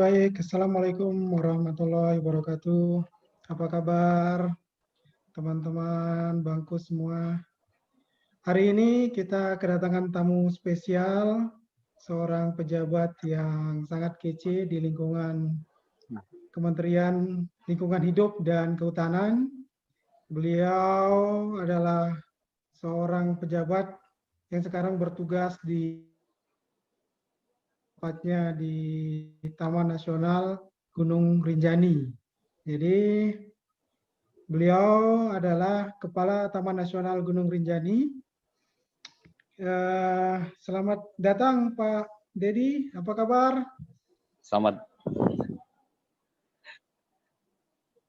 baik. Assalamualaikum warahmatullahi wabarakatuh. Apa kabar teman-teman bangku semua? Hari ini kita kedatangan tamu spesial, seorang pejabat yang sangat kece di lingkungan Kementerian Lingkungan Hidup dan Kehutanan. Beliau adalah seorang pejabat yang sekarang bertugas tepatnya di Taman Nasional Gunung Rinjani. Jadi beliau adalah Kepala Taman Nasional Gunung Rinjani. Selamat datang Pak Dedi, apa kabar? Selamat.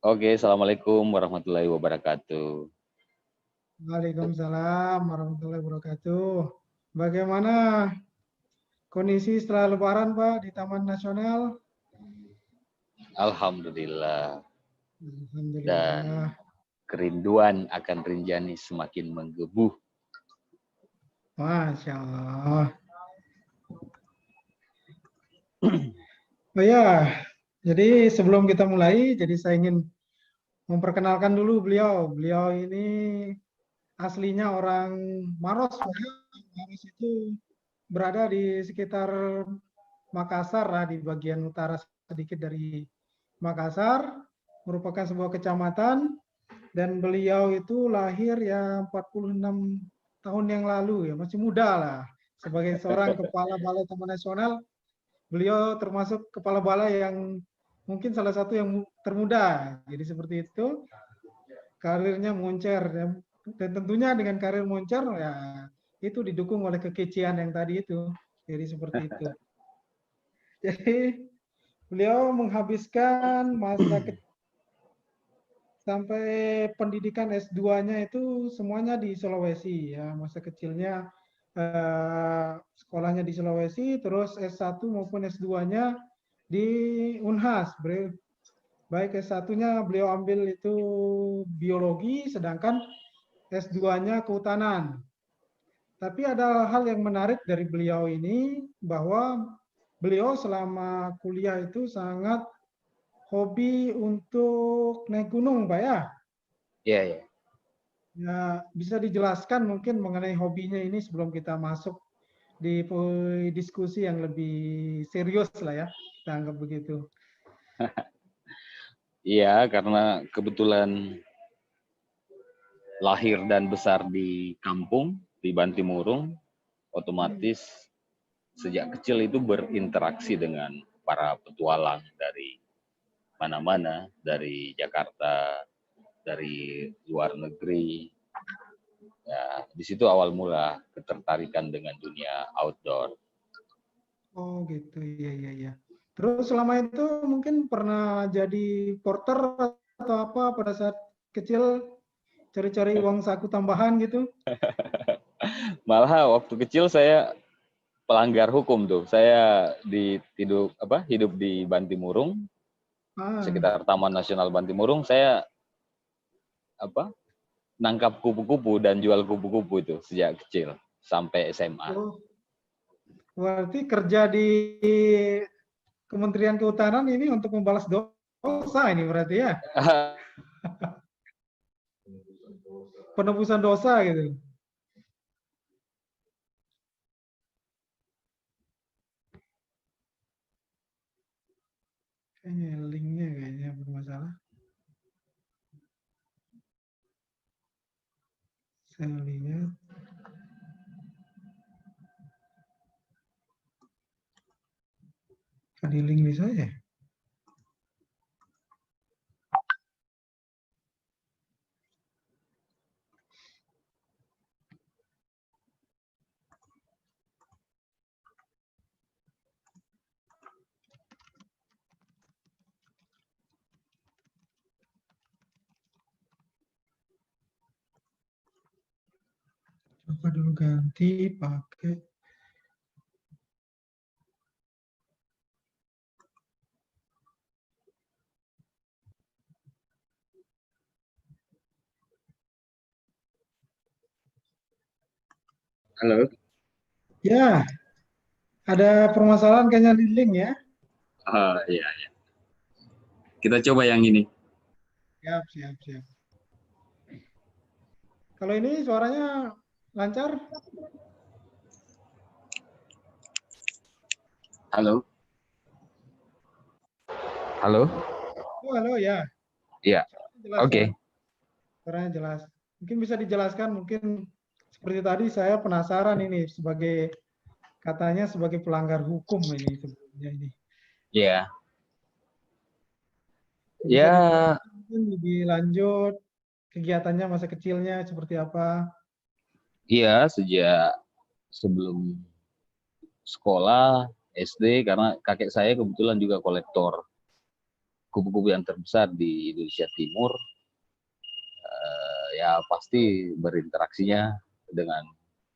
Oke, Assalamualaikum warahmatullahi wabarakatuh. Waalaikumsalam warahmatullahi wabarakatuh. Bagaimana kondisi setelah Lebaran Pak di Taman Nasional? Alhamdulillah. Alhamdulillah. Dan kerinduan akan Rinjani semakin menggebu. Masya Allah. Oh ya, jadi sebelum kita mulai, jadi saya ingin memperkenalkan dulu beliau. Beliau ini aslinya orang Maros. Maros itu berada di sekitar Makassar, di bagian utara sedikit dari Makassar, merupakan sebuah kecamatan, dan beliau itu lahir ya 46 tahun yang lalu, ya masih muda lah. Sebagai seorang kepala Balai Taman Nasional, beliau termasuk kepala balai yang mungkin salah satu yang termuda. Jadi seperti itu, karirnya moncer, dan tentunya dengan karir moncer ya itu didukung oleh kekecian yang tadi itu. Jadi seperti itu. Jadi beliau menghabiskan masa sampai pendidikan S2-nya itu semuanya di Sulawesi ya. Masa kecilnya sekolahnya di Sulawesi, terus S1 maupun S2-nya di Unhas. Baik S1-nya beliau ambil itu biologi, sedangkan S2-nya kehutanan. Tapi ada hal yang menarik dari beliau ini, bahwa beliau selama kuliah itu sangat hobi untuk naik gunung, Pak ya? Iya, ya. Ya, bisa dijelaskan mungkin mengenai hobinya ini sebelum kita masuk di diskusi yang lebih serius lah ya, kita anggap begitu. Iya, karena kebetulan lahir dan besar di kampung, di Bantimurung, otomatis sejak kecil itu berinteraksi dengan para petualang dari mana-mana, dari Jakarta, dari luar negeri. Ya, di situ awal mula ketertarikan dengan dunia outdoor. Oh gitu, iya iya iya. Terus selama itu mungkin pernah jadi porter atau apa pada saat kecil, cari-cari uang saku tambahan gitu? Malah waktu kecil saya pelanggar hukum tuh. Saya hidup di Bantimurung, sekitar Taman Nasional Bantimurung. Saya nangkap kupu-kupu dan jual kupu-kupu itu sejak kecil sampai SMA. Oh, berarti kerja di Kementerian Kehutanan ini untuk membalas dosa ini berarti ya? Penebusan dosa gitu. Kayaknya linknya kayaknya bermasalah. Saya lihat. Ada link bisa ya? Coba dulu ganti pakai. Halo. Ya, ada permasalahan kayaknya di link ya. Iya, iya. Kita coba yang ini. Siap, siap, siap. Kalau ini suaranya lancar? Halo. Halo. Oh, halo ya. Iya. Suaranya jelas ya. Oke. Suaranya jelas. Mungkin bisa dijelaskan, mungkin seperti tadi saya penasaran ini sebagai katanya sebagai pelanggar hukum ini sebetulnya ini. Iya. Bisa Ya, dijelaskan mungkin lebih lanjut kegiatannya masa kecilnya seperti apa? iya sejak sebelum sekolah SD karena kakek saya kebetulan juga kolektor kupu-kupu yang terbesar di Indonesia Timur. Ya pasti berinteraksinya dengan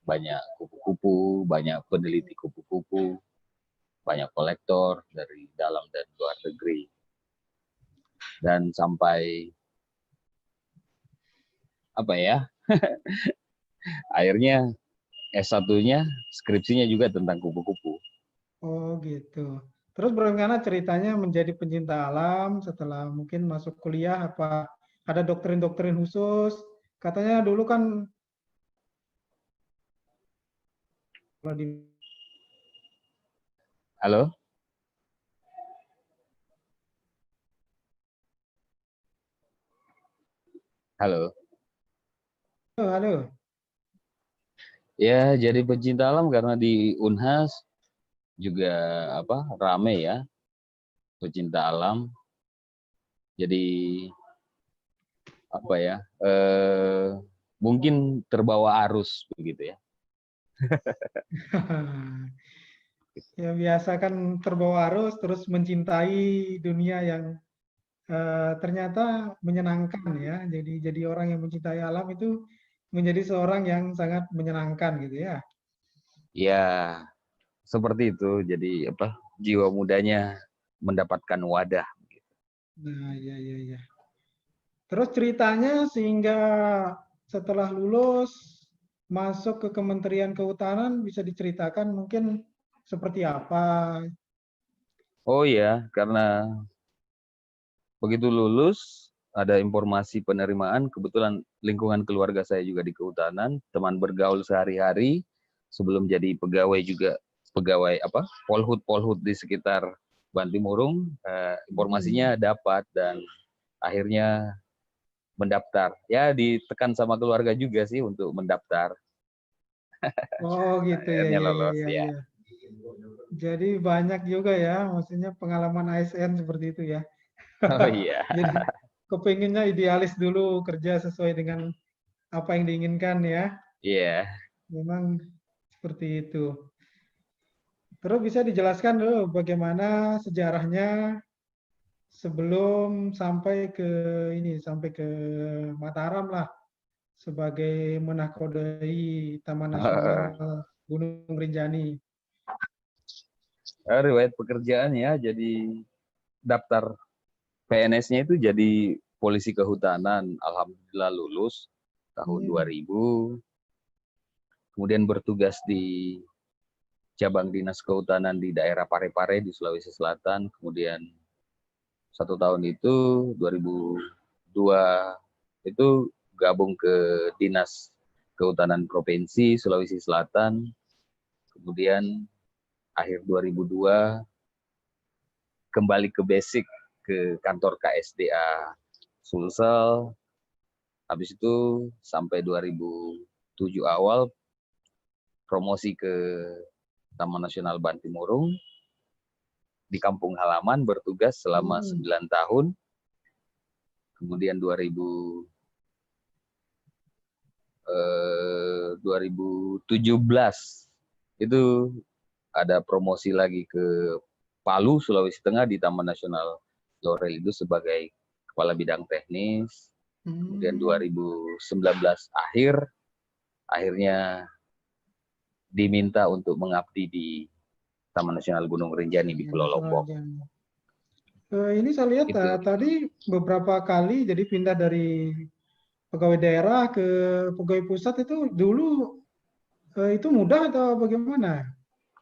banyak kupu-kupu, banyak peneliti kupu-kupu, banyak kolektor dari dalam dan luar negeri. Dan sampai apa ya? Akhirnya S1-nya skripsinya juga tentang kupu-kupu. Oh gitu. Terus bagaimana ceritanya menjadi pencinta alam setelah mungkin masuk kuliah apa ada doktrin-doktrin khusus? Katanya dulu kan kalau di Halo? Halo? halo, halo. Ya, jadi pecinta alam karena di Unhas juga apa rame ya pecinta alam. Jadi apa ya? Mungkin terbawa arus begitu ya. Ya biasa kan terbawa arus terus mencintai dunia yang ternyata menyenangkan ya. Jadi orang yang mencintai alam itu menjadi seorang yang sangat menyenangkan gitu ya. Ya, seperti itu. Jadi apa? Jiwa mudanya mendapatkan wadah. Nah, iya iya iya. Terus ceritanya sehingga setelah lulus masuk ke Kementerian Kehutanan bisa diceritakan mungkin seperti apa? Oh ya, karena begitu lulus ada informasi penerimaan, kebetulan lingkungan keluarga saya juga di kehutanan, teman bergaul sehari-hari sebelum jadi pegawai juga pegawai apa? Polhut di sekitar Bantimurung, Hmm. informasinya dapat dan akhirnya mendaftar. Ya ditekan sama keluarga juga sih untuk mendaftar. Oh gitu ya Akhirnya ya ya lolos ya ya. ya. Jadi banyak juga ya, maksudnya pengalaman ASN seperti itu ya. Oh iya. Jadi kepinginnya idealis dulu kerja sesuai dengan apa yang diinginkan ya. Iya. Memang seperti itu. Terus bisa dijelaskan dulu bagaimana sejarahnya sebelum sampai ke ini, sampai ke Mataram lah sebagai menakodai Taman Nasional Gunung Rinjani. Riwayat pekerjaan ya, jadi daftar PNS-nya itu jadi polisi kehutanan. Alhamdulillah lulus tahun Hmm. 2000. Kemudian bertugas di cabang dinas kehutanan di daerah Parepare di Sulawesi Selatan. Kemudian 1 tahun itu 2002 itu gabung ke dinas kehutanan provinsi Sulawesi Selatan. Kemudian akhir 2002 kembali ke basic ke kantor KSDA Sulsel. Habis itu sampai 2007 awal promosi ke Taman Nasional Bantimurung di kampung halaman bertugas selama Hmm. 9 tahun. Kemudian 2017 itu ada promosi lagi ke Palu, Sulawesi Tengah di Taman Nasional Lorel itu sebagai kepala bidang teknis. Kemudian Hmm. 2019 akhirnya diminta untuk mengabdi di Taman Nasional Gunung Rinjani di Pulau Nasional Lombok. Rinjani. Ini saya lihat Itu. tadi beberapa kali jadi pindah dari pegawai daerah ke pegawai pusat itu dulu itu mudah atau bagaimana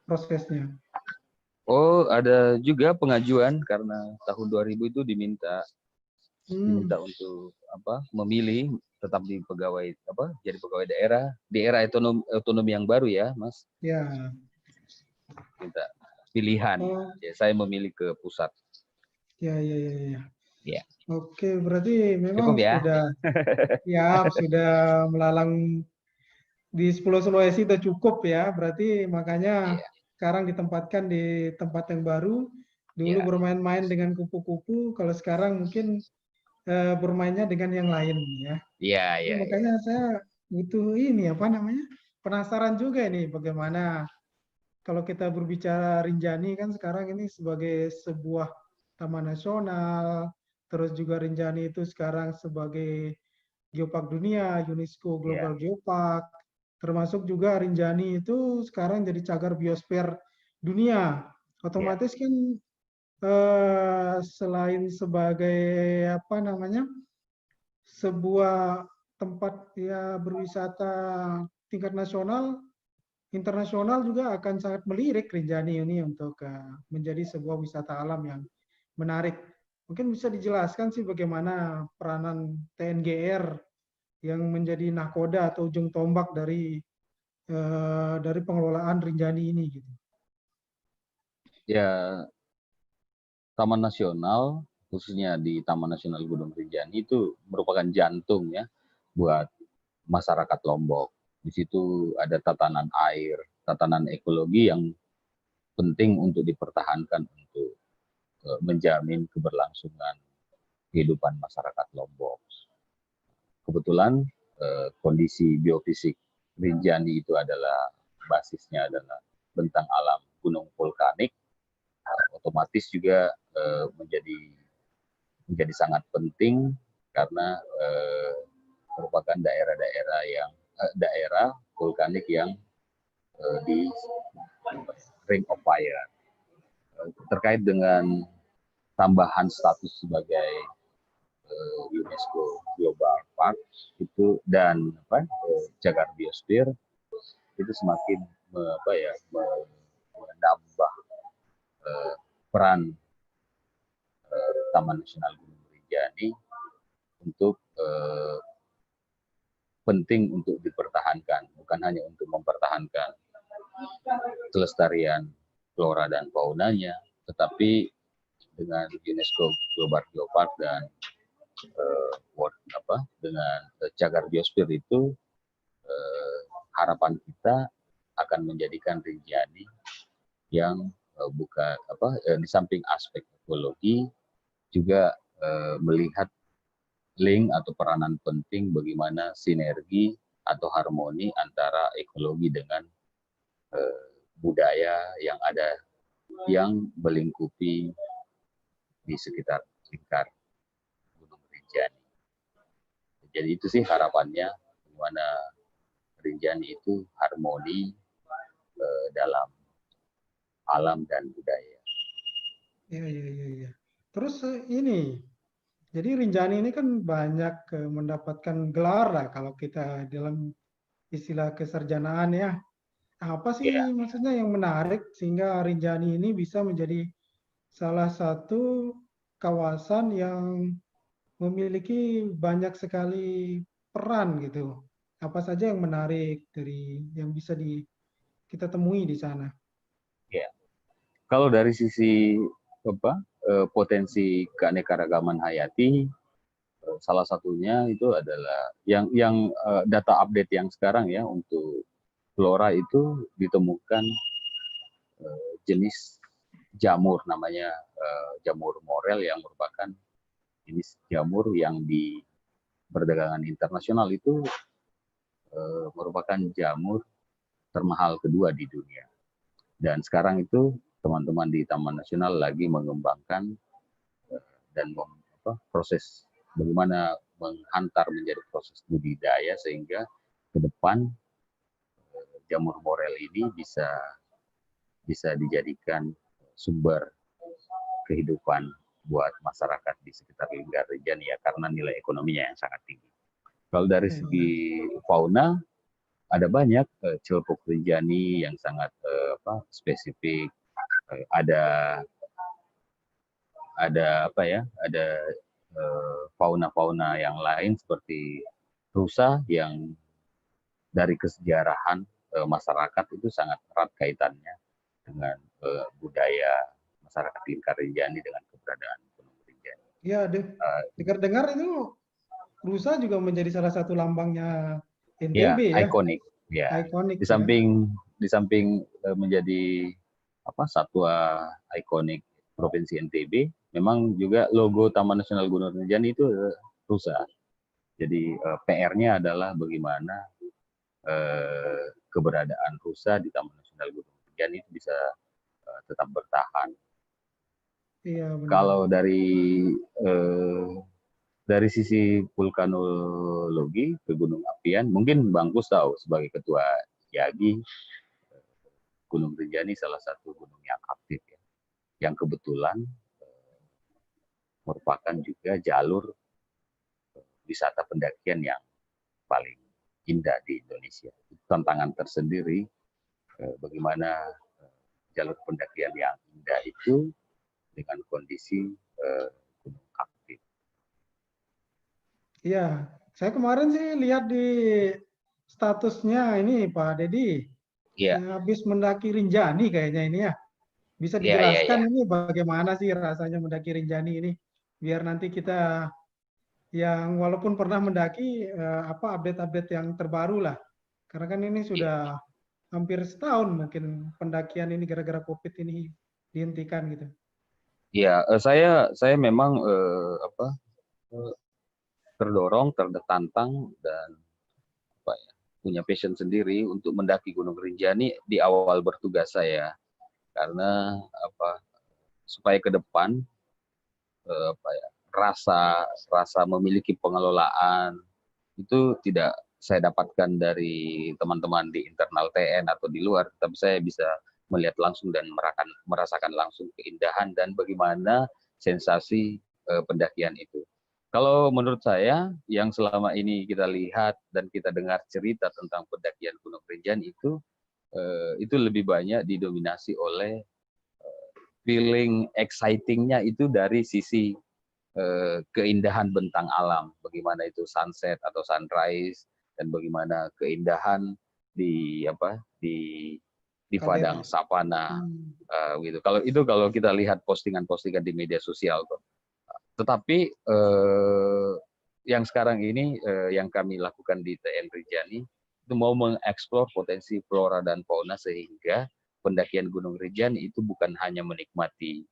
prosesnya? Oh, ada juga pengajuan karena tahun 2000 itu diminta untuk memilih tetap di pegawai jadi pegawai daerah di era otonomi yang baru ya, Mas. Ya. Minta pilihan. Oh, Ya, saya memilih ke pusat. ya, ya, ya, ya. Ya, Oke, berarti cukup memang ya. sudah melalang di Pulau Sulawesi udah cukup ya. Berarti makanya Iya, sekarang ditempatkan di tempat yang baru. Dulu iya, bermain-main dengan kupu-kupu, kalau sekarang mungkin bermainnya dengan yang lain ya. iya, Jadi iya, iya. makanya saya butuh ini apa namanya? Penasaran juga nih bagaimana kalau kita berbicara Rinjani kan sekarang ini sebagai sebuah taman nasional, terus juga Rinjani itu sekarang sebagai Geopark Dunia, UNESCO Iya, Global Geopark, termasuk juga Rinjani itu sekarang jadi cagar biosfer dunia. iya, Otomatis kan selain sebagai apa namanya sebuah tempat ya berwisata tingkat nasional, internasional juga akan sangat melirik Rinjani ini untuk menjadi sebuah wisata alam yang menarik. Mungkin bisa dijelaskan sih bagaimana peranan TNGR yang menjadi nahkoda atau ujung tombak dari pengelolaan Rinjani ini gitu. ya. Taman Nasional, khususnya di Taman Nasional Gunung Rinjani itu merupakan jantung ya buat masyarakat Lombok. Di situ ada tatanan air, tatanan ekologi yang penting untuk dipertahankan untuk menjamin keberlangsungan kehidupan masyarakat Lombok. Kebetulan kondisi biofisik Rinjani itu adalah basisnya adalah bentang alam gunung vulkanik, otomatis juga menjadi sangat penting karena merupakan daerah vulkanik yang di Ring of Fire. Terkait dengan tambahan status sebagai UNESCO Global Park itu dan cagar biosfer itu semakin menambah peran Taman Nasional Gunung Rinjani untuk penting untuk dipertahankan, bukan hanya untuk mempertahankan kelestarian flora dan faunanya, tetapi dengan UNESCO Global Geopark dan dengan cagar biosfer itu harapan kita akan menjadikan Rinjani yang di samping aspek ekologi juga melihat link atau peranan penting bagaimana sinergi atau harmoni antara ekologi dengan budaya yang ada yang melingkupi di sekitar lingkar Gunung Rinjani. Jadi itu sih harapannya, bagaimana Rinjani itu harmoni dalam alam dan budaya. Iya, iya, iya, iya. Terus ini, jadi Rinjani ini kan banyak mendapatkan gelar lah kalau kita dalam istilah kesarjanaan ya. Apa Ya, sih maksudnya yang menarik sehingga Rinjani ini bisa menjadi salah satu kawasan yang memiliki banyak sekali peran gitu. Apa saja yang menarik dari yang bisa kita temui di sana? ya. Kalau dari sisi potensi keanekaragaman hayati, salah satunya itu adalah yang data update yang sekarang ya untuk flora itu ditemukan jenis jamur namanya jamur morel yang merupakan jenis jamur yang di perdagangan internasional itu merupakan jamur termahal kedua di dunia. Dan sekarang itu teman-teman di Taman Nasional lagi mengembangkan dan proses bagaimana menghantar menjadi proses budidaya sehingga ke depan jamur morel ini bisa dijadikan sumber kehidupan buat masyarakat di sekitar Linggar Rinjani ya karena nilai ekonominya yang sangat tinggi. Kalau dari segi fauna ada banyak celpuk Rinjani yang sangat spesifik ada apa ya, ada fauna-fauna yang lain seperti rusa yang dari kesejarahan masyarakat itu sangat erat kaitannya dengan budaya masyarakat Lingkar Rinjani dengan keberadaan Gunung Rinjani. Iya, dengar-dengar itu rusa juga menjadi salah satu lambangnya Ya, NTB ya, ikonik. Ya, ikonik di ya. samping menjadi satwa ikonik Provinsi NTB, memang juga logo Taman Nasional Gunung Rinjani itu rusa. Jadi PR-nya adalah bagaimana keberadaan rusa di Taman Nasional Gunung Rinjani itu bisa tetap bertahan. Iya, Kalau benar. dari sisi vulkanologi kegunung apian, mungkin Bang Kus tahu sebagai ketua YAGI, Gunung Rinjani salah satu gunung yang aktif ya, yang kebetulan merupakan juga jalur wisata pendakian yang paling indah di Indonesia. Tantangan tersendiri bagaimana jalur pendakian yang indah itu dengan kondisi gunung aktif. Iya, saya kemarin sih lihat di statusnya ini Pak Dedi, Iya, habis mendaki Rinjani kayaknya ini ya. Bisa iya, iya, iya. dijelaskan ini bagaimana sih rasanya mendaki Rinjani ini? Biar nanti kita yang walaupun pernah mendaki, apa update-update yang terbaru lah. Karena kan ini sudah hampir setahun mungkin pendakian ini gara-gara COVID ini dihentikan gitu. Iya, saya memang terdorong, tertantang dan apa ya, punya passion sendiri untuk mendaki Gunung Rinjani di awal bertugas saya. Karena supaya ke depan rasa memiliki pengelolaan itu tidak saya dapatkan dari teman-teman di internal TN atau di luar, tapi saya bisa melihat langsung dan merasakan langsung keindahan dan bagaimana sensasi pendakian itu. Kalau menurut saya, yang selama ini kita lihat dan kita dengar cerita tentang pendakian Gunung Rinjani itu lebih banyak didominasi oleh feeling exciting-nya itu dari sisi keindahan bentang alam, bagaimana itu sunset atau sunrise dan bagaimana keindahan di di padang Kader. savana Hmm. gitu. Kalau kita lihat postingan-postingan di media sosial tuh. Tetapi yang sekarang ini yang kami lakukan di TN Rinjani itu mau mengeksplor potensi flora dan fauna sehingga pendakian Gunung Rinjani itu bukan hanya menikmati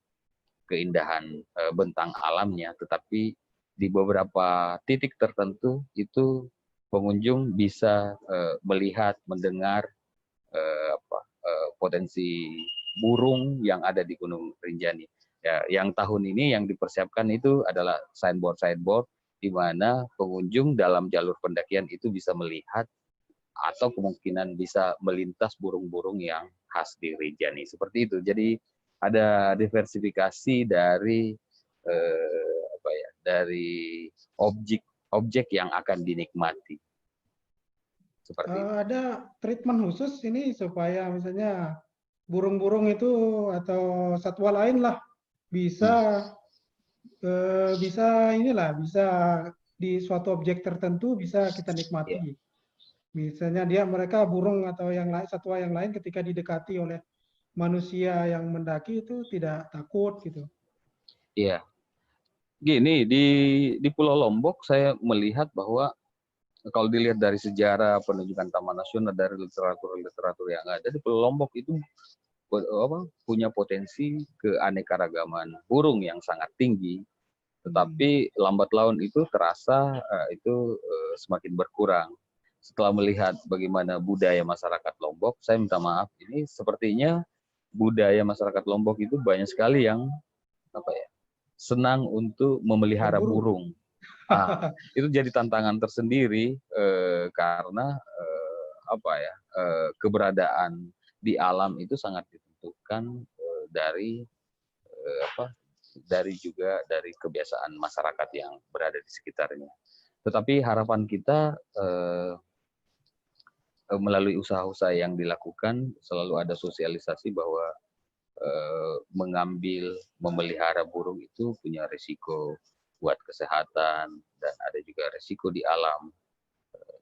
keindahan bentang alamnya, tetapi di beberapa titik tertentu itu pengunjung bisa melihat, mendengar potensi burung yang ada di Gunung Rinjani. Ya, yang tahun ini yang dipersiapkan itu adalah signboard di mana pengunjung dalam jalur pendakian itu bisa melihat atau kemungkinan bisa melintas burung-burung yang khas di Rinjani. Seperti itu. Jadi ada diversifikasi dari dari objek yang akan dinikmati. Seperti itu. Ada treatment khusus ini supaya misalnya burung-burung itu atau satwa lain lah bisa bisa di suatu objek tertentu bisa kita Ya, nikmati. Misalnya mereka burung atau yang lain satwa yang lain ketika didekati oleh manusia yang mendaki itu tidak takut gitu. iya. Gini di Pulau Lombok saya melihat bahwa kalau dilihat dari sejarah penunjukan Taman Nasional dari literatur yang ada di Pulau Lombok itu punya potensi keanekaragaman burung yang sangat tinggi, tetapi lambat laun itu terasa itu semakin berkurang. Setelah melihat bagaimana budaya masyarakat Lombok, saya minta maaf ini sepertinya budaya masyarakat Lombok itu banyak sekali yang senang untuk memelihara Berburu. burung. Itu jadi tantangan tersendiri karena keberadaan di alam itu sangat ditentukan dari kebiasaan masyarakat yang berada di sekitarnya. Tetapi harapan kita melalui usaha-usaha yang dilakukan selalu ada sosialisasi bahwa mengambil, memelihara burung itu punya risiko buat kesehatan dan ada juga risiko di alam.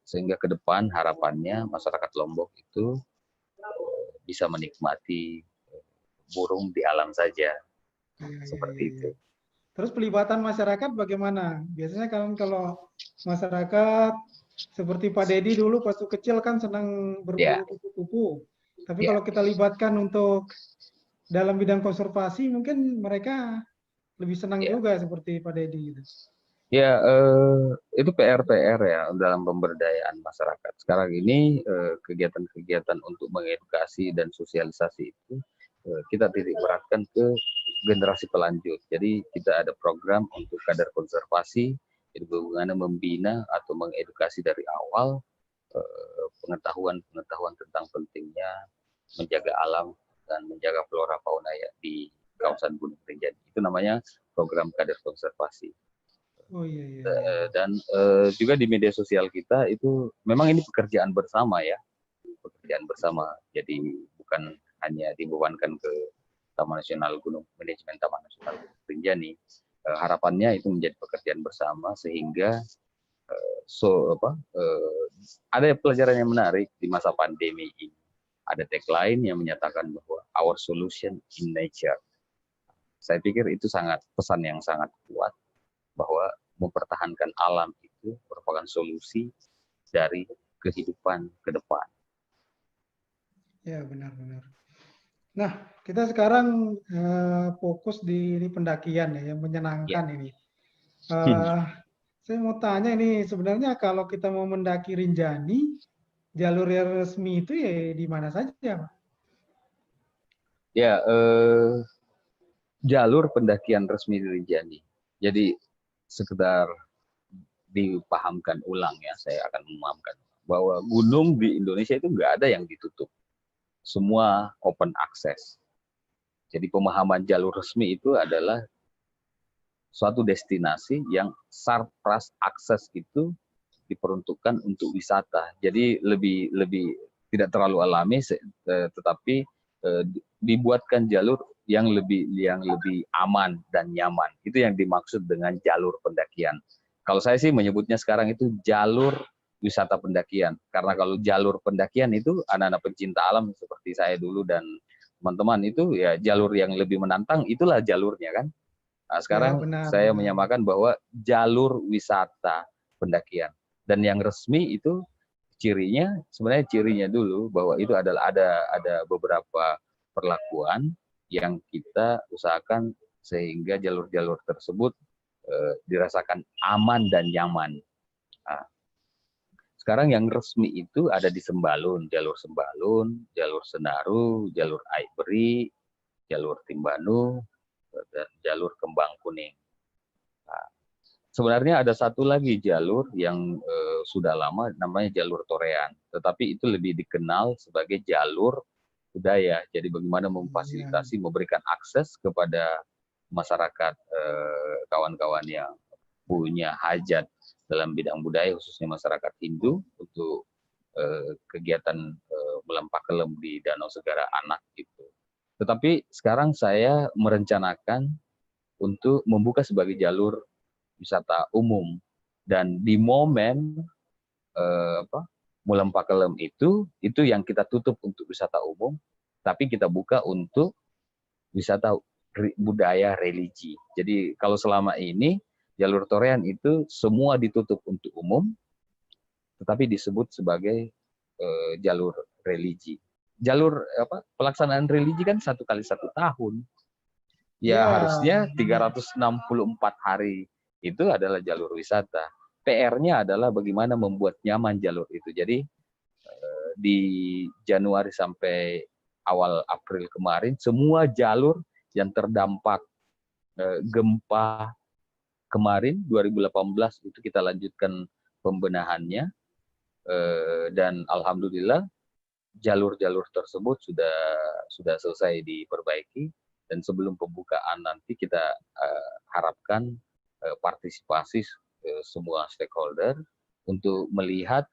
Sehingga ke depan harapannya masyarakat Lombok itu bisa menikmati burung di alam saja, Iya, iya, seperti iya, itu. iya. Terus pelibatan masyarakat bagaimana? Biasanya kan kalau masyarakat seperti Pak Dedi dulu waktu kecil kan senang Ya, berburu kupu-kupu. Tapi ya, kalau kita libatkan untuk dalam bidang konservasi, mungkin mereka lebih senang ya. juga seperti Pak Dedi gitu. Ya, itu PR-PR ya dalam pemberdayaan masyarakat. Sekarang ini kegiatan-kegiatan untuk mengedukasi dan sosialisasi itu kita titik beratkan ke generasi pelanjut. Jadi kita ada program untuk kadar konservasi, itu bagaimana membina atau mengedukasi dari awal pengetahuan-pengetahuan tentang pentingnya menjaga alam dan menjaga flora fauna ya di kawasan Gunung Rinjani. Itu namanya program kadar konservasi. Oh iya, iya, iya. Dan juga di media sosial kita itu memang ini pekerjaan bersama ya, pekerjaan bersama. Jadi bukan hanya dibebankan ke Taman Nasional Gunung, manajemen Taman Nasional Gunung Rinjani. Harapannya itu menjadi pekerjaan bersama sehingga ada pelajaran yang menarik di masa pandemi ini. Ada tagline yang menyatakan bahwa our solution in nature. Saya pikir itu pesan yang sangat kuat bahwa mempertahankan alam itu merupakan solusi dari kehidupan ke depan. Ya, benar-benar. Nah, kita sekarang fokus di ini pendakian ya, yang Ya. menyenangkan ini. Saya mau tanya ini, sebenarnya kalau kita mau mendaki Rinjani, jalur yang resmi itu ya di mana saja, Pak? Ya, jalur pendakian resmi di Rinjani. Jadi sekedar dipahamkan ulang ya, saya akan memahamkan bahwa gunung di Indonesia itu nggak ada yang ditutup. Semua open access. Jadi pemahaman jalur resmi itu adalah suatu destinasi yang sarpras akses itu diperuntukkan untuk wisata. Jadi lebih tidak terlalu alami, tetapi dibuatkan jalur yang lebih aman dan nyaman. Itu yang dimaksud dengan jalur pendakian. Kalau saya sih menyebutnya sekarang itu jalur wisata pendakian. Karena kalau jalur pendakian itu anak-anak pencinta alam seperti saya dulu dan teman-teman itu ya jalur yang lebih menantang itulah jalurnya kan. Nah, Ya, sekarang saya benar-benar. menyamakan bahwa jalur wisata pendakian. Dan yang resmi itu cirinya dulu bahwa itu adalah ada beberapa perlakuan yang kita usahakan sehingga jalur-jalur tersebut dirasakan aman dan nyaman. Nah, sekarang yang resmi itu ada di Sembalun, jalur Senaru, jalur Aiberi, jalur Timbanu, dan jalur Kembang Kuning. Nah, sebenarnya ada satu lagi jalur yang sudah lama namanya jalur Torean, tetapi itu lebih dikenal sebagai jalur budaya. Jadi bagaimana Ya, memfasilitasi, memberikan akses kepada masyarakat kawan-kawan yang punya hajat dalam bidang budaya, khususnya masyarakat Hindu untuk kegiatan melempak kelem di Danau Segara Anak gitu. Tetapi sekarang saya merencanakan untuk membuka sebagai jalur wisata umum dan di momen Mulempak Kelem itu yang kita tutup untuk wisata umum, tapi kita buka untuk wisata budaya religi. Jadi kalau selama ini jalur Torean itu semua ditutup untuk umum, tetapi disebut sebagai jalur religi. Jalur pelaksanaan religi kan 1 kali 1 tahun. Ya ya, harusnya 364 hari itu adalah jalur wisata. PR-nya adalah bagaimana membuat nyaman jalur itu. Jadi di Januari sampai awal April kemarin, semua jalur yang terdampak gempa kemarin 2018 itu kita lanjutkan pembenahannya dan alhamdulillah jalur-jalur tersebut sudah selesai diperbaiki dan sebelum pembukaan nanti kita harapkan partisipasi semua stakeholder untuk melihat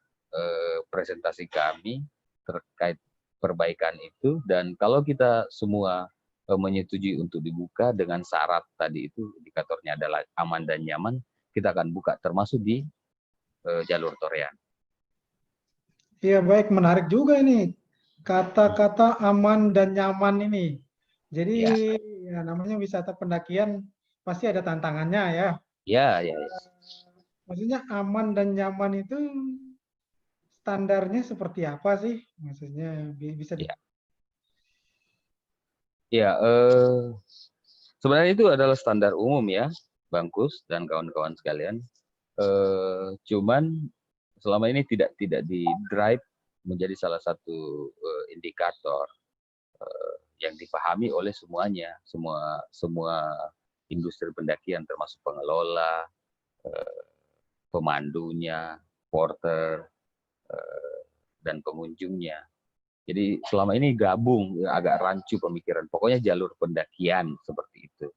presentasi kami terkait perbaikan itu dan kalau kita semua menyetujui untuk dibuka dengan syarat tadi itu indikatornya adalah aman dan nyaman, kita akan buka termasuk di jalur Torian. Iya, baik, menarik juga ini kata-kata aman dan nyaman ini. Jadi Ya, ya namanya wisata pendakian pasti ada tantangannya ya. ya, ya, ya. Maksudnya aman dan nyaman itu standarnya seperti apa sih? Maksudnya bisa di. Ya, ya sebenarnya itu adalah standar umum ya, Bangkus dan kawan-kawan sekalian. Cuman selama ini tidak di drive menjadi salah satu indikator yang dipahami oleh semuanya, semua industri pendakian termasuk pengelola, pemandunya, porter, dan pengunjungnya. Jadi selama ini gabung, agak rancu pemikiran. Pokoknya jalur pendakian seperti itu.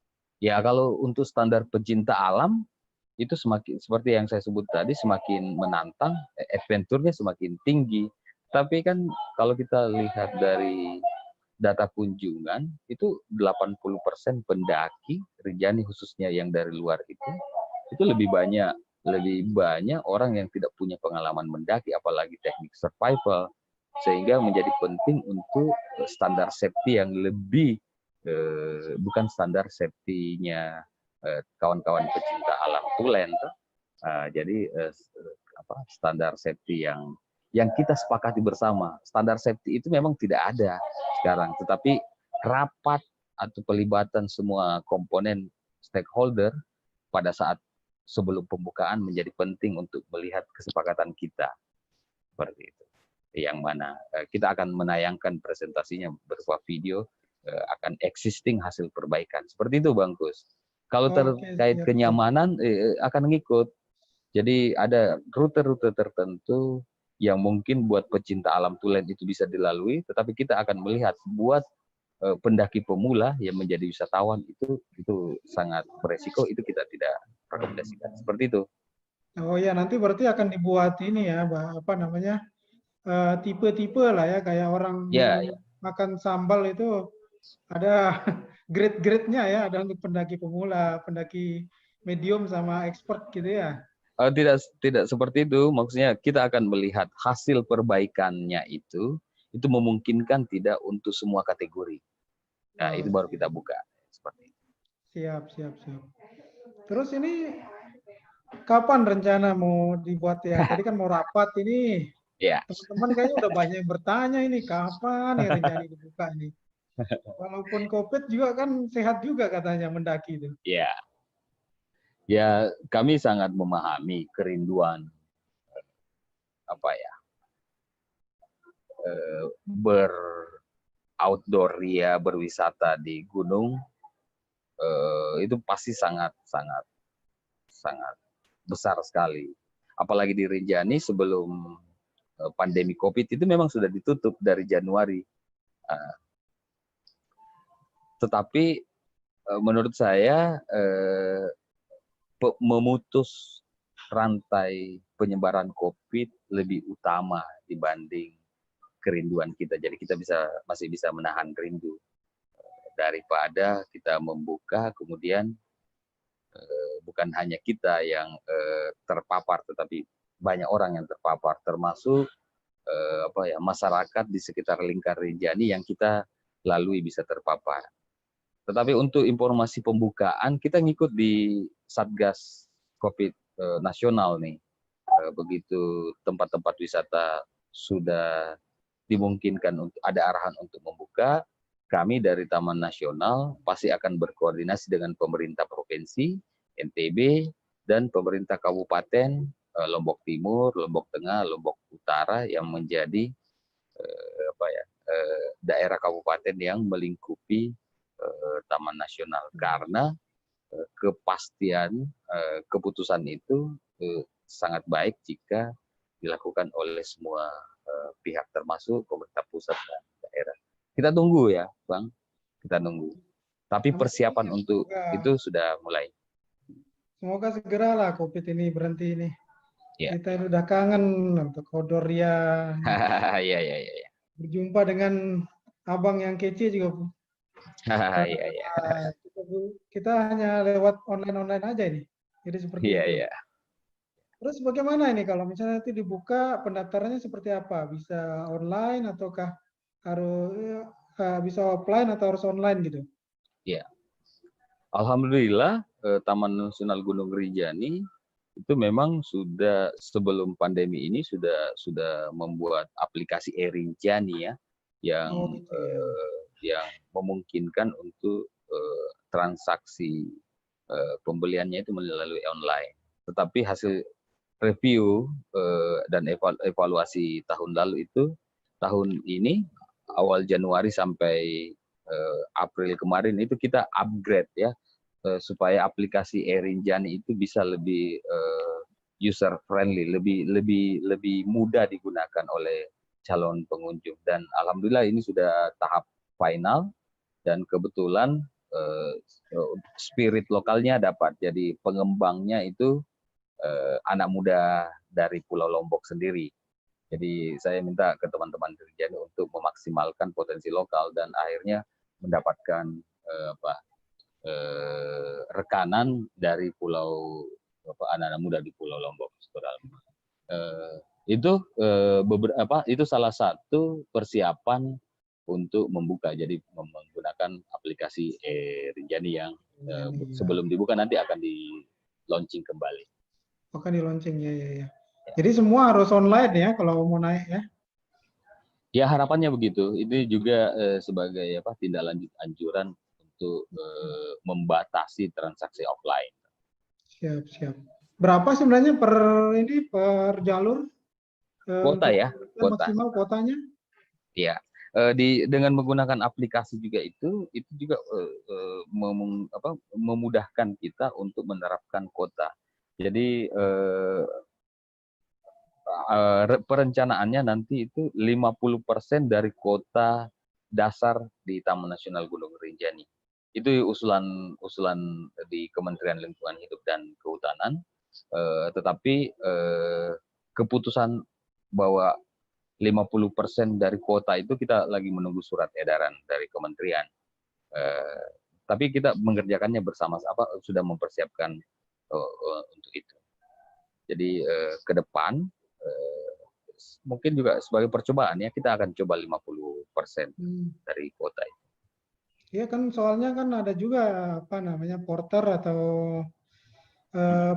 Ya kalau untuk standar pecinta alam, itu semakin seperti yang saya sebut tadi, semakin menantang, adventure-nya semakin tinggi. Tapi kan kalau kita lihat dari data kunjungan, itu 80% pendaki, Rinjani khususnya yang dari luar itu lebih banyak orang yang tidak punya pengalaman mendaki, apalagi teknik survival, sehingga menjadi penting untuk standar safety yang lebih bukan standar safety-nya kawan-kawan pecinta alam tulen. Jadi standar safety yang kita sepakati bersama. Standar safety itu memang tidak ada sekarang, tetapi rapat atau pelibatan semua komponen stakeholder pada saat sebelum pembukaan menjadi penting untuk melihat kesepakatan kita seperti itu. Yang mana kita akan menayangkan presentasinya berupa video akan existing hasil perbaikan. Seperti itu Bang Kus. Kalau Oke, terkait siap, siap. kenyamanan akan ngikut. Jadi ada rute-rute tertentu yang mungkin buat pecinta alam tulen itu bisa dilalui, tetapi kita akan melihat buat pendaki pemula yang menjadi wisatawan itu sangat beresiko, itu kita tidak rekomendasikan. Seperti itu. Oh ya, nanti berarti akan dibuat ini ya, apa namanya, tipe-tipe lah ya, kayak orang Ya, ya. makan sambal itu ada grade-grade-nya ya, ada untuk pendaki pemula, pendaki medium sama expert gitu ya. Tidak seperti itu. Maksudnya kita akan melihat hasil perbaikannya itu memungkinkan tidak untuk semua kategori. Nah, Oh, itu baru kita buka seperti itu. siap, siap, siap. Terus ini kapan rencana mau dibuat ya? Tadi kan mau rapat ini. Ya, Teman-teman kayaknya udah banyak yang bertanya ini, kapan ya rencana dibuka ini? Walaupun COVID juga kan sehat juga katanya mendaki itu. ya, ya. Kami sangat memahami kerinduan apa ya ber outdoor ya, berwisata di gunung itu pasti sangat besar sekali. Apalagi di Rinjani sebelum pandemi COVID itu memang sudah ditutup dari Januari. Tetapi menurut saya memutus rantai penyebaran COVID lebih utama dibanding kerinduan kita. Jadi kita masih bisa menahan rindu daripada kita membuka kemudian bukan hanya kita yang terpapar, tetapi banyak orang yang terpapar, termasuk masyarakat di sekitar lingkar Rinjani yang kita lalui bisa terpapar. Tetapi untuk informasi pembukaan kita ngikut di Satgas COVID nasional nih. Begitu tempat-tempat wisata sudah dimungkinkan untuk ada arahan untuk membuka, kami dari Taman Nasional pasti akan berkoordinasi dengan pemerintah provinsi, NTB, dan pemerintah kabupaten Lombok Timur, Lombok Tengah, Lombok Utara yang menjadi daerah kabupaten yang melingkupi Taman Nasional, karena kepastian keputusan itu sangat baik jika dilakukan oleh semua pihak termasuk pemerintah pusat dan daerah. Kita tunggu ya, Bang. Kita nunggu. Tapi Amin, persiapan amin. untuk itu sudah mulai. Semoga segera lah COVID ini berhenti ini. Ya. Kita ini udah kangen untuk outdoor ya. Ya, ya, ya, ya. Berjumpa dengan abang yang kece juga. Iya, iya. Kita hanya lewat online-online aja ini. Jadi seperti Iya, itu. iya. Terus bagaimana ini kalau misalnya nanti dibuka pendaftarannya seperti apa? Bisa online ataukah harus bisa offline atau harus online gitu? Iya. Alhamdulillah, Taman Nasional Gunung Rinjani itu memang sudah sebelum pandemi ini sudah membuat aplikasi e-Rinjani ya, yang Oh gitu ya. yang memungkinkan untuk transaksi pembeliannya itu melalui online. Tetapi hasil review dan evaluasi tahun lalu itu, tahun ini awal Januari sampai April kemarin itu kita upgrade ya, supaya aplikasi e-Rinjani itu bisa lebih user friendly, lebih mudah digunakan oleh calon pengunjung. Dan alhamdulillah ini sudah tahap final, dan kebetulan spirit lokalnya dapat. Jadi pengembangnya itu anak muda dari Pulau Lombok sendiri. Jadi saya minta ke teman-teman Rinjani untuk memaksimalkan potensi lokal, dan akhirnya mendapatkan rekanan dari pulau anak-anak muda di Pulau Lombok. Itu beberapa, itu salah satu persiapan untuk membuka. Jadi menggunakan aplikasi Rinjani yang Ya. sebelum dibuka nanti akan di launching kembali. Akan di launching ya. Jadi semua harus online ya kalau mau naik ya. Ya harapannya begitu. Ini juga sebagai tindak lanjut anjuran untuk membatasi transaksi offline. Siap. Berapa sebenarnya per jalur Kuota untuk ya, kuota. maksimal kuotanya? Ya, dengan menggunakan aplikasi juga itu juga memudahkan kita untuk menerapkan kuota. Jadi perencanaannya nanti itu 50% dari kuota dasar di Taman Nasional Gunung Rinjani. Itu usulan di Kementerian Lingkungan Hidup dan Kehutanan, tetapi keputusan bahwa 50% dari kuota itu kita lagi menunggu surat edaran dari kementerian. Tapi kita mengerjakannya bersama-sama, sudah mempersiapkan untuk itu. Jadi ke depan mungkin juga sebagai percobaan ya, kita akan coba 50% dari kuota itu. Iya kan soalnya kan ada juga porter atau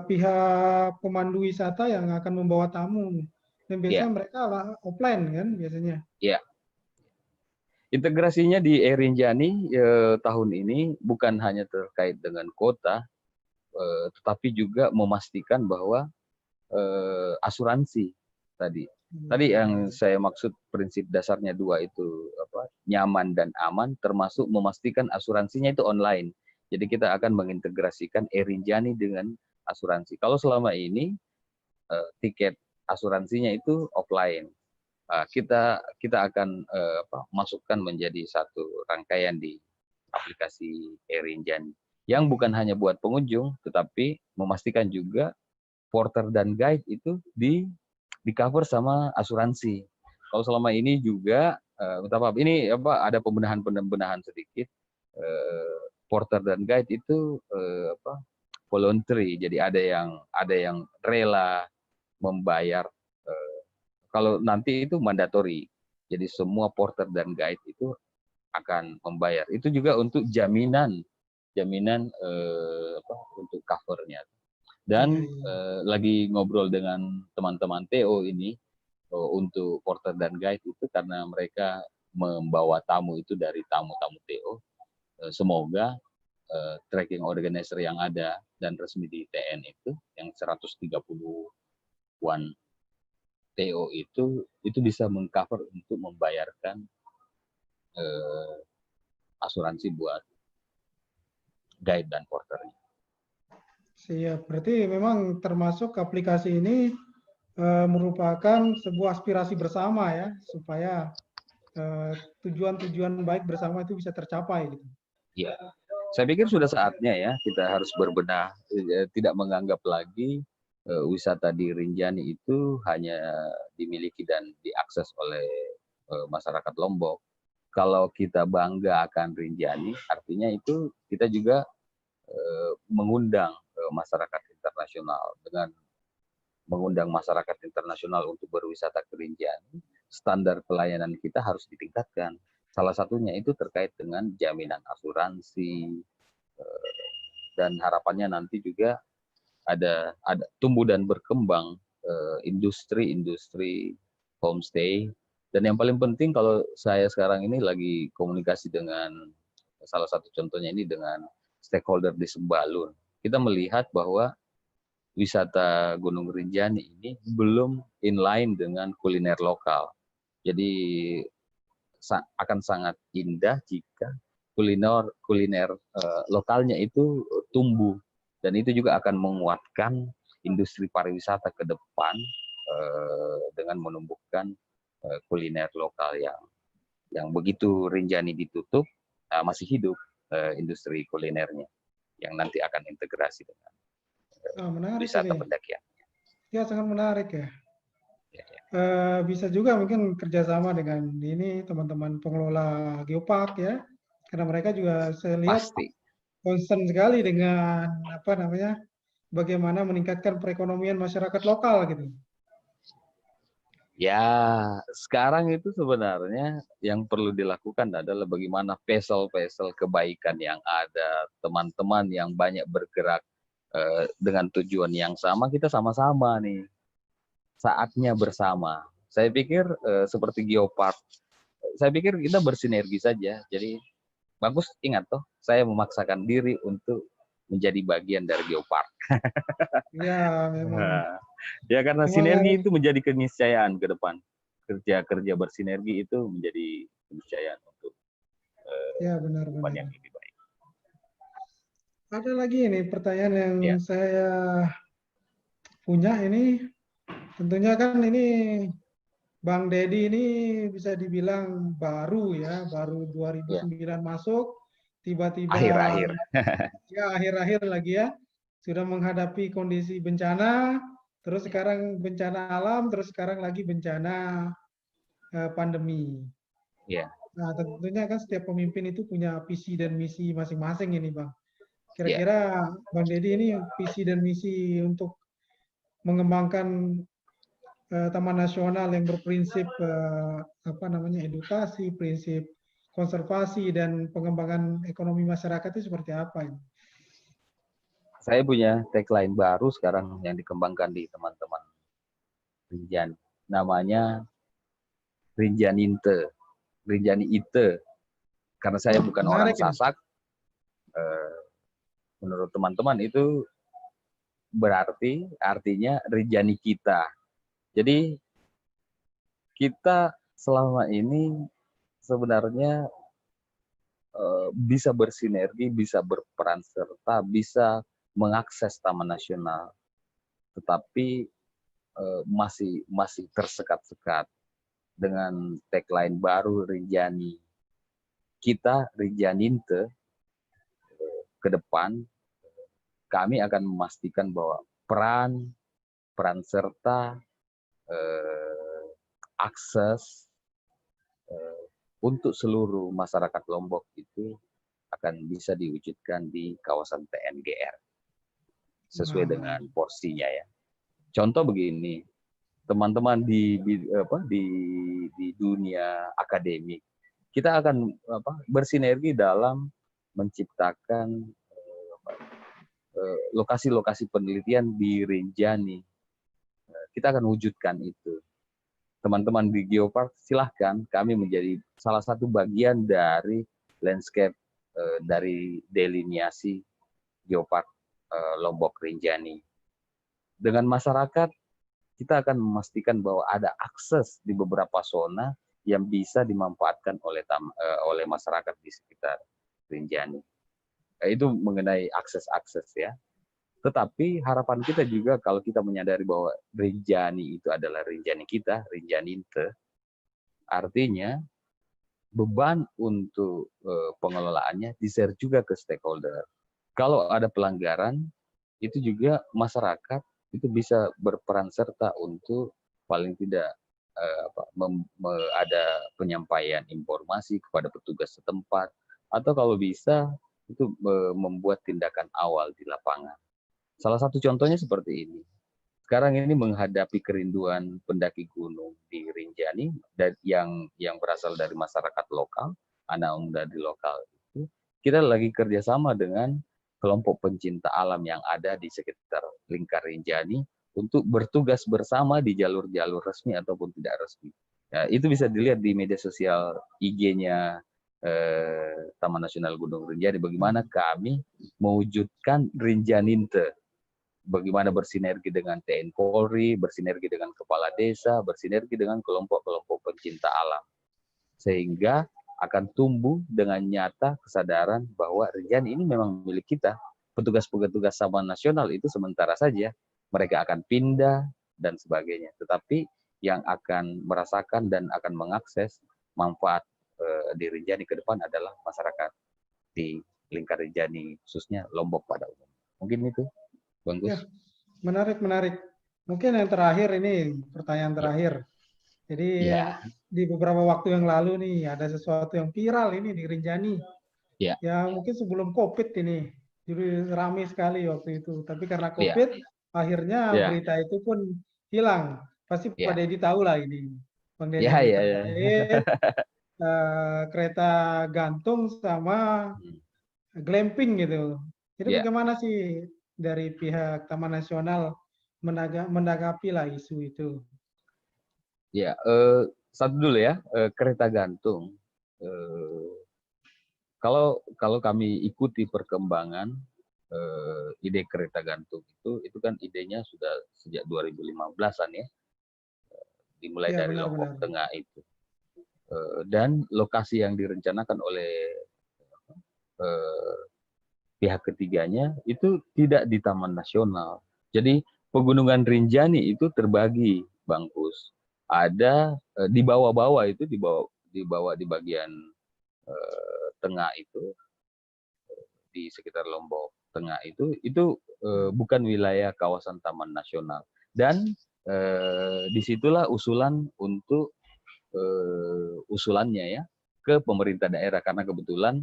pihak pemandu wisata yang akan membawa tamu. Dan Ya, biasanya mereka offline kan biasanya. ya. Integrasinya di e-Rinjani tahun ini bukan hanya terkait dengan kuota, tetapi juga memastikan bahwa asuransi tadi. Tadi yang saya maksud prinsip dasarnya dua itu nyaman dan aman, termasuk memastikan asuransinya itu online. Jadi kita akan mengintegrasikan e-Rinjani dengan asuransi. Kalau selama ini tiket asuransinya itu offline, kita akan masukkan menjadi satu rangkaian di aplikasi e-Rinjani yang bukan hanya buat pengunjung, tetapi memastikan juga porter dan guide itu di cover sama asuransi. Kalau selama ini juga minta maaf, ini ada pembenahan sedikit. Porter dan guide itu voluntary, jadi ada yang rela membayar. Kalau nanti itu mandatori, jadi semua porter dan guide itu akan membayar. Itu juga untuk jaminan untuk covernya. Dan lagi ngobrol dengan teman-teman TO ini untuk porter dan guide itu, karena mereka membawa tamu itu dari tamu-tamu TO. Semoga tracking organizer yang ada dan resmi di TN itu yang 130-an TO itu bisa mengcover untuk membayarkan asuransi buat guide dan porternya. Siap. Berarti memang termasuk aplikasi ini merupakan sebuah aspirasi bersama ya, supaya tujuan-tujuan baik bersama itu bisa tercapai. Gitu. Ya, saya pikir sudah saatnya ya kita harus berbenah, tidak menganggap lagi wisata di Rinjani itu hanya dimiliki dan diakses oleh masyarakat Lombok. kalau kita bangga akan Rinjani, artinya itu kita juga mengundang masyarakat internasional. Dengan mengundang masyarakat internasional untuk berwisata ke Rinjani, standar pelayanan kita harus ditingkatkan. Salah satunya itu terkait dengan jaminan asuransi, dan harapannya nanti juga ada tumbuh dan berkembang industri homestay. Dan yang paling penting, kalau saya sekarang ini lagi komunikasi dengan salah satu contohnya ini dengan stakeholder di Sembalun, kita melihat bahwa wisata Gunung Rinjani ini belum inline dengan kuliner lokal. Jadi akan sangat indah jika kuliner lokalnya itu tumbuh, dan itu juga akan menguatkan industri pariwisata ke depan dengan menumbuhkan kuliner lokal yang begitu Rinjani ditutup, masih hidup industri kulinernya yang nanti akan integrasi dengan Menarik wisata ini. pendakian. Ya, sangat menarik ya. Ya, ya. Bisa juga mungkin kerjasama dengan ini teman-teman pengelola geopark ya, karena mereka juga saya lihat Pasti. concern sekali dengan apa namanya, bagaimana meningkatkan perekonomian masyarakat lokal gitu. Ya, sekarang itu sebenarnya yang perlu dilakukan adalah bagaimana vessel-vessel kebaikan yang ada, teman-teman yang banyak bergerak dengan tujuan yang sama, kita sama-sama nih, saatnya bersama. Saya pikir seperti Geopark, saya pikir kita bersinergi saja. Jadi bagus, ingat toh, saya memaksakan diri untuk menjadi bagian dari Geopark. Ya, memang Ya, karena sinergi harus, itu menjadi keniscayaan ke depan. Kerja-kerja bersinergi itu menjadi keniscayaan untuk ya depan benar-benar. yang lebih baik. Ada lagi ini pertanyaan yang Ya, saya punya ini, tentunya kan ini Bang Dedi ini bisa dibilang baru ya, baru ya. 2009 masuk, tiba-tiba Akhir-akhir. ya akhir-akhir lagi ya, sudah menghadapi kondisi bencana, terus Ya, sekarang bencana alam, terus sekarang lagi bencana pandemi. ya, Nah, tentunya kan setiap pemimpin itu punya visi dan misi masing-masing ini, Bang. ya. Kira-kira Bang Dedi ini visi dan misi untuk mengembangkan Taman Nasional yang berprinsip apa namanya edukasi, prinsip konservasi dan pengembangan ekonomi masyarakat itu seperti apa ini? Saya punya tagline baru sekarang yang dikembangkan di teman-teman Rinjani. Namanya Rinjaninte, Rinjani Ite. Karena saya Oh, bukan orang menarik ini. Sasak, menurut teman-teman itu artinya Rinjani kita. Jadi kita selama ini sebenarnya bisa bersinergi, bisa berperan serta, bisa mengakses Taman Nasional, tetapi masih tersekat-sekat dengan tagline baru Rinjani. Kita Rinjaninte ke depan kami akan memastikan bahwa peran serta akses untuk seluruh masyarakat Lombok itu akan bisa diwujudkan di kawasan TNGR sesuai dengan Nah, porsinya ya. Contoh begini, teman-teman di dunia akademik, kita akan bersinergi dalam menciptakan lokasi-lokasi penelitian di Rinjani. Kita akan wujudkan itu. Teman-teman di Geopark, silahkan kami menjadi salah satu bagian dari landscape dari deliniasi Geopark Lombok Rinjani. Dengan masyarakat, kita akan memastikan bahwa ada akses di beberapa zona yang bisa dimanfaatkan oleh masyarakat di sekitar Rinjani. Itu mengenai akses-akses ya. Tetapi harapan kita juga kalau kita menyadari bahwa Rinjani itu adalah Rinjani kita, Rinjaninte, artinya beban untuk pengelolaannya di-share juga ke stakeholder. Kalau ada pelanggaran, itu juga masyarakat itu bisa berperan serta untuk paling tidak ada penyampaian informasi kepada petugas setempat, atau kalau bisa itu membuat tindakan awal di lapangan. Salah satu contohnya seperti ini. Sekarang ini menghadapi kerinduan pendaki gunung di Rinjani dan yang berasal dari masyarakat lokal, anak muda di lokal itu, kita lagi kerjasama dengan kelompok pencinta alam yang ada di sekitar lingkar Rinjani untuk bertugas bersama di jalur-jalur resmi ataupun tidak resmi. Ya, itu bisa dilihat di media sosial IG-nya Taman Nasional Gunung Rinjani, bagaimana kami mewujudkan Rinjaninte, bagaimana bersinergi dengan TNI Polri, bersinergi dengan kepala desa, bersinergi dengan kelompok-kelompok pencinta alam. Sehingga akan tumbuh dengan nyata kesadaran bahwa Rinjani ini memang milik kita. Petugas-petugas Taman Nasional itu sementara saja, mereka akan pindah dan sebagainya. Tetapi yang akan merasakan dan akan mengakses manfaat di Rinjani ke depan adalah masyarakat di lingkar Rinjani, khususnya Lombok pada umumnya. Mungkin itu, Bang Gus. Ya, menarik. Mungkin yang terakhir ini, pertanyaan terakhir. Jadi di beberapa waktu yang lalu nih ada sesuatu yang viral ini di Rinjani. Ya mungkin sebelum COVID ini, jadi ramai sekali waktu itu. Tapi karena COVID, akhirnya berita itu pun hilang. Pasti Pak Deddy tahu lah ini, Bang Deddy, terkait kereta gantung sama glamping gitu. Jadi bagaimana sih dari pihak Taman Nasional menanggapi lah isu itu? Ya, satu dulu ya, kereta gantung. Kalau kami ikuti perkembangan ide kereta gantung itu kan idenya sudah sejak 2015-an ya, dimulai dari Lombok Tengah itu. Dan lokasi yang direncanakan oleh pihak ketiganya itu tidak di Taman Nasional. Jadi Pegunungan Rinjani itu terbagi, Bang Kus. Ada di bawah-bawah itu, di bawah di bagian tengah itu, di sekitar Lombok Tengah itu bukan wilayah kawasan Taman Nasional. Dan disitulah usulan untuk usulannya ya ke pemerintah daerah, karena kebetulan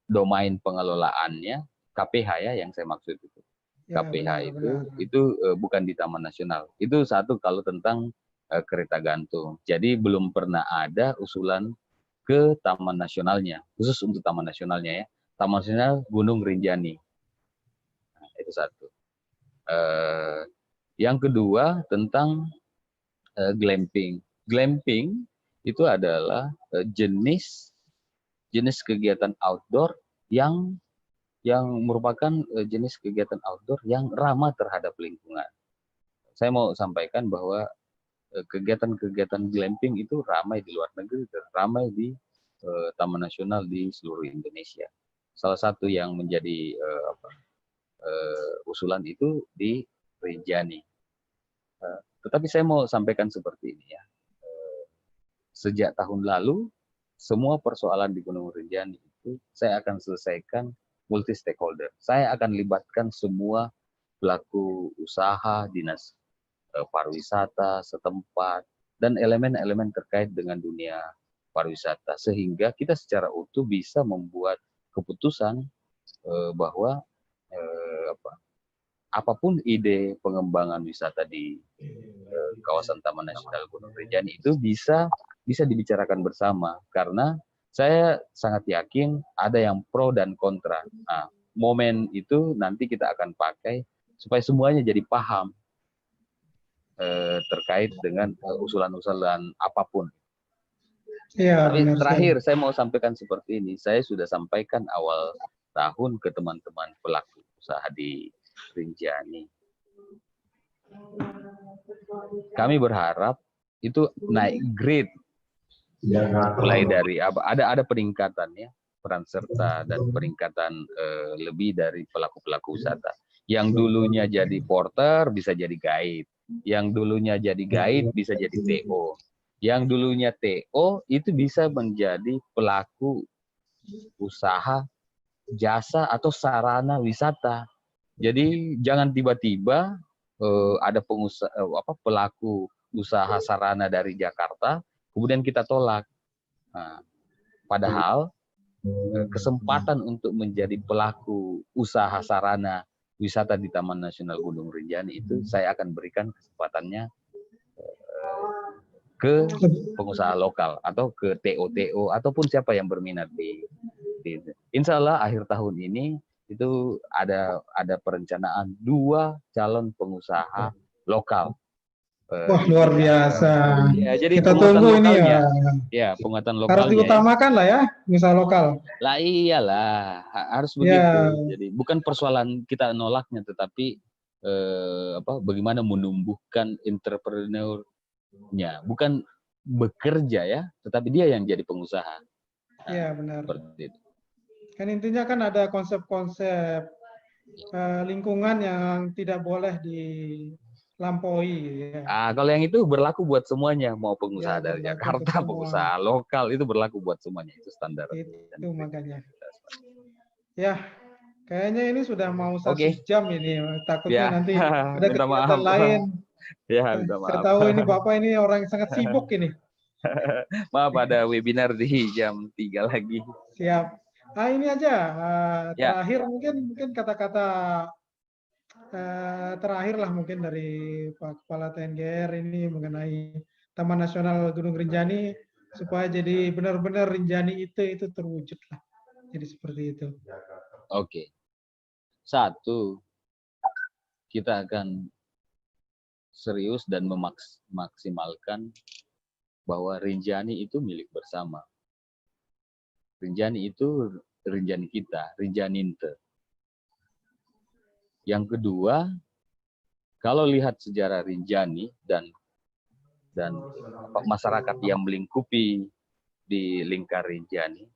domain pengelolaannya KPH ya, yang saya maksud itu. KPH itu bukan di Taman Nasional. Itu satu kalau tentang kereta gantung. Jadi belum pernah ada usulan ke Taman Nasionalnya, khusus untuk Taman Nasionalnya ya. Taman Nasional Gunung Rinjani. Nah, itu satu. Yang kedua tentang glamping. Glamping itu adalah jenis kegiatan outdoor yang merupakan jenis kegiatan outdoor yang ramah terhadap lingkungan. Saya mau sampaikan bahwa kegiatan-kegiatan glamping itu ramai di luar negeri dan ramai di Taman Nasional di seluruh Indonesia. Salah satu yang menjadi usulan itu di Rinjani. Tetapi saya mau sampaikan seperti ini ya. Sejak tahun lalu, semua persoalan di Gunung Rinjani itu saya akan selesaikan multi stakeholder. Saya akan libatkan semua pelaku usaha, dinas pariwisata setempat, dan elemen-elemen terkait dengan dunia pariwisata, sehingga kita secara utuh bisa membuat keputusan bahwa apapun ide pengembangan wisata di kawasan Taman Nasional Gunung Rinjani itu bisa dibicarakan bersama, karena saya sangat yakin ada yang pro dan kontra. Nah, momen itu nanti kita akan pakai supaya semuanya jadi paham terkait dengan usulan-usulan apapun. Ya, tapi terakhir saya mau sampaikan seperti ini. Saya sudah sampaikan awal tahun ke teman-teman pelaku usaha di Rinjani. Kami berharap itu naik grade, mulai dari ada peningkatan ya, peran serta dan peningkatan lebih dari pelaku-pelaku wisata. Yang dulunya jadi porter bisa jadi guide, yang dulunya jadi guide bisa jadi TO, yang dulunya TO itu bisa menjadi pelaku usaha jasa atau sarana wisata. Jadi jangan tiba-tiba ada pengusaha pelaku usaha sarana dari Jakarta, kemudian kita tolak. Nah, padahal kesempatan untuk menjadi pelaku usaha sarana wisata di Taman Nasional Gunung Rinjani itu saya akan berikan kesempatannya ke pengusaha lokal atau ke TO-TO ataupun siapa yang berminat di Insya Allah akhir tahun ini itu ada perencanaan 2 calon pengusaha lokal. Wah, luar biasa. Ya, jadi Kita penguatan tunggu ini ya. lokalnya. Ya, penguatan Harus lokalnya ya. diutamakan lah ya, usaha lokal. Lah iyalah, harus begitu. Ya, Jadi bukan persoalan kita nolaknya, tetapi bagaimana menumbuhkan entrepreneurnya, bukan bekerja ya, tetapi dia yang jadi pengusaha. Nah, ya benar. seperti itu. Kan intinya kan ada konsep-konsep lingkungan yang tidak boleh dilampaui. Ya. Kalau yang itu berlaku buat semuanya, mau pengusaha Ya, dari berlaku ke Jakarta, semua. pengusaha lokal itu berlaku buat semuanya, itu standar. Itu makanya. Ya, kayaknya ini sudah mau 1 Oke. jam ini. Takutnya Ya, nanti ada minta kegiatan maaf. lain. Ya, minta Saya maaf. tahu ini Bapak ini orang yang sangat sibuk ini. Maaf, ada webinar di jam 3 lagi. Siap. Ini aja Ya. terakhir mungkin kata-kata terakhir lah mungkin dari Pak Kepala TNGR ini mengenai Taman Nasional Gunung Rinjani supaya jadi benar-benar Rinjani itu terwujud lah. Jadi seperti itu. Oke. 1, kita akan serius dan memaksimalkan bahwa Rinjani itu milik bersama. Rinjani itu Rinjani kita, Rinjaninte. Yang kedua, kalau lihat sejarah Rinjani dan masyarakat yang melingkupi di lingkar Rinjani,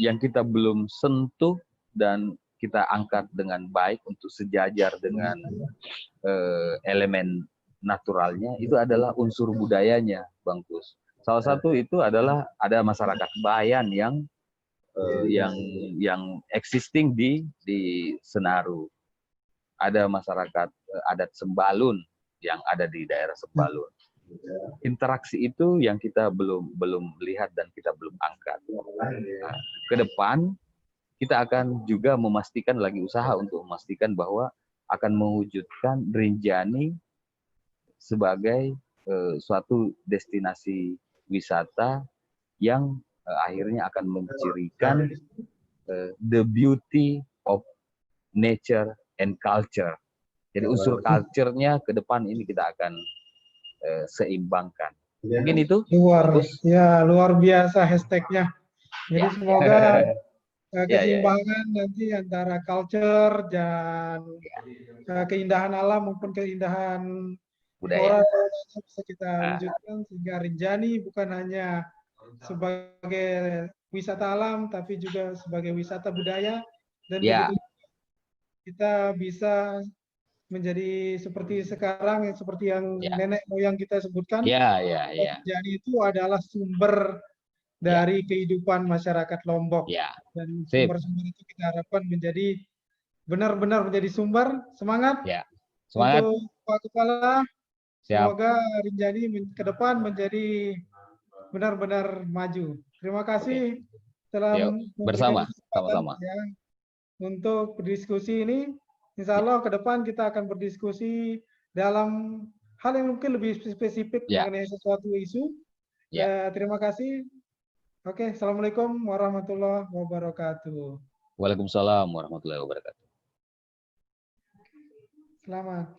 yang kita belum sentuh dan kita angkat dengan baik untuk sejajar dengan elemen naturalnya, itu adalah unsur budayanya, Bang Kus. Salah satu itu adalah ada masyarakat Bayan yang existing di Senaru. Ada masyarakat adat Sembalun yang ada di daerah Sembalun. Interaksi itu yang kita belum lihat dan kita belum angkat. Nah, ke depan kita akan juga memastikan lagi usaha untuk memastikan bahwa akan mewujudkan Rinjani sebagai suatu destinasi wisata yang akhirnya akan mencirikan the beauty of nature and culture. Jadi unsur culture-nya ke depan ini kita akan seimbangkan. Mungkin itu. Luar biasa hashtagnya. Jadi semoga keseimbangan nanti antara culture dan keindahan alam maupun keindahan budaya bisa kita wujudkan sehingga Rinjani bukan hanya sebagai wisata alam tapi juga sebagai wisata budaya dan begitu kita bisa menjadi seperti sekarang seperti yang nenek moyang kita sebutkan. Rinjani itu adalah sumber dari kehidupan masyarakat Lombok dan sumber-sumber itu kita harapkan menjadi benar-benar menjadi sumber semangat untuk Pak Kepala. Semoga Rinjani ke depan menjadi benar-benar maju. Terima kasih telah bersama sama-sama untuk berdiskusi ini. Insya Allah ke depan kita akan berdiskusi dalam hal yang mungkin lebih spesifik mengenai sesuatu isu. Terima kasih. Oke, Assalamualaikum warahmatullahi wabarakatuh. Waalaikumsalam warahmatullahi wabarakatuh. Selamat.